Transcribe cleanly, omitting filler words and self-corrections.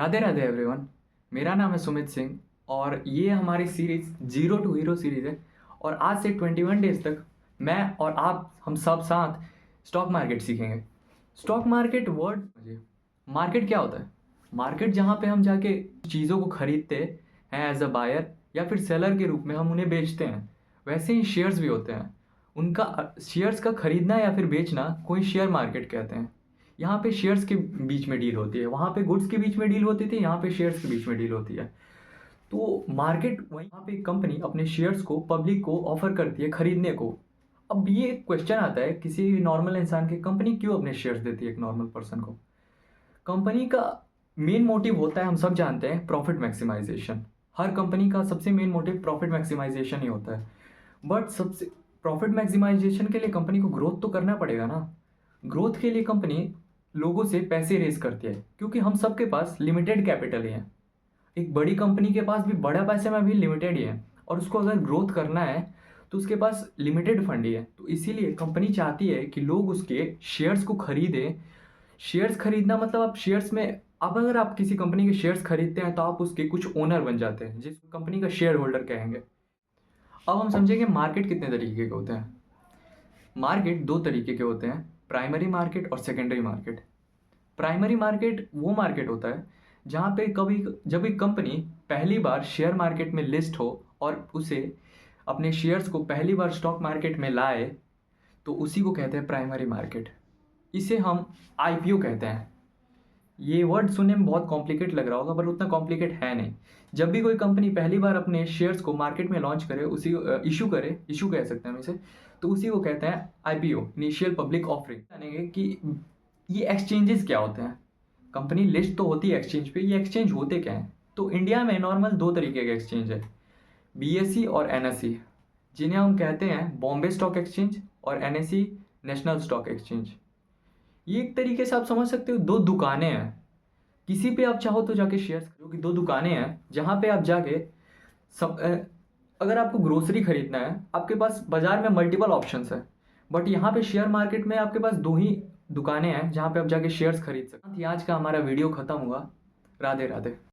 Radhe Radhe everyone. मेरा नाम है सुमित सिंह और ये हमारी series zero to hero series है। और आज से 21 डेज तक मैं और आप हम सब साथ स्टॉक मार्केट सीखेंगे। स्टॉक मार्केट वर्ड मार्केट क्या होता है? मार्केट जहाँ पे हम जाके चीज़ों को खरीदते हैं एज अ बायर या फिर सेलर के रूप में हम उन्हें बेचते हैं, वैसे ही शेयर्स भी होते हैं। उनका शेयर्स का खरीदना या फिर बेचना कोई शेयर मार्केट कहते हैं। यहाँ पे शेयर्स के बीच में डील होती है, वहाँ पे गुड्स के बीच में डील होती थी, यहाँ पे शेयर्स के बीच में डील होती है। तो मार्केट वहाँ पे कंपनी अपने शेयर्स को पब्लिक को ऑफर करती है खरीदने को। अब ये क्वेश्चन आता है किसी नॉर्मल इंसान के, कंपनी क्यों अपने शेयर्स देती है एक नॉर्मल पर्सन को? कंपनी का मेन मोटिव होता है, हम सब जानते हैं, प्रॉफिट मैक्सिमाइजेशन। हर कंपनी का सबसे मेन मोटिव प्रॉफिट मैक्सिमाइजेशन ही होता है। बट सबसे प्रॉफिट मैक्सिमाइजेशन के लिए कंपनी को ग्रोथ तो करना पड़ेगा ना। ग्रोथ के लिए कंपनी लोगों से पैसे रेज करती है, क्योंकि हम सबके पास लिमिटेड कैपिटल ही है। एक बड़ी कंपनी के पास भी बड़ा पैसे में भी लिमिटेड ही है, और उसको अगर ग्रोथ करना है तो उसके पास लिमिटेड फंड ही है। तो इसीलिए कंपनी चाहती है कि लोग उसके शेयर्स को खरीदें। शेयर्स खरीदना मतलब आप शेयर्स में, अब अगर आप किसी कंपनी के शेयर्स खरीदते हैं तो आप उसके कुछ ओनर बन जाते हैं, जिस कंपनी का शेयर होल्डर कहेंगे। अब हम समझेंगे मार्केट कितने तरीके के होते हैं। मार्केट दो तरीके के होते हैं, प्राइमरी मार्केट और सेकेंडरी मार्केट। प्राइमरी मार्केट वो मार्केट होता है जहाँ पे कभी जब एक कंपनी पहली बार शेयर मार्केट में लिस्ट हो और उसे अपने शेयर्स को पहली बार स्टॉक मार्केट में लाए, तो उसी को कहते हैं प्राइमरी मार्केट। इसे हम आईपीओ कहते हैं। ये वर्ड सुनने में बहुत कॉम्प्लिकेट लग रहा होगा, पर उतना कॉम्प्लिकेट है नहीं। जब भी कोई कंपनी पहली बार अपने शेयर्स को मार्केट में लॉन्च करे, उसी इशू कह सकते हैं हम इसे, तो उसी को कहते हैं आईपीओ, इनिशियल पब्लिक ऑफरिंग। जानेंगे कि ये एक्सचेंजेस क्या होते हैं। कंपनी लिस्ट तो होती है एक्सचेंज पे, ये एक्सचेंज होते क्या हैं? तो इंडिया में नॉर्मल दो तरीके के एक्सचेंज है, बीएसई और एनएसई, जिन्हें हम कहते हैं बॉम्बे स्टॉक एक्सचेंज और एनएसई नेशनल स्टॉक एक्सचेंज। ये एक तरीके से आप समझ सकते हो दो दुकानें हैं। किसी पे आप चाहो तो जाके शेयर्स करो, कि दो दुकानें हैं जहाँ पे आप जाके अगर आपको ग्रोसरी खरीदना है, आपके पास बाजार में मल्टीपल ऑप्शंस है, बट यहाँ पे शेयर मार्केट में आपके पास दो ही दुकानें हैं जहाँ पे आप जाके शेयर्स खरीद सकते हैं। आज का हमारा वीडियो खत्म हुआ। राधे राधे।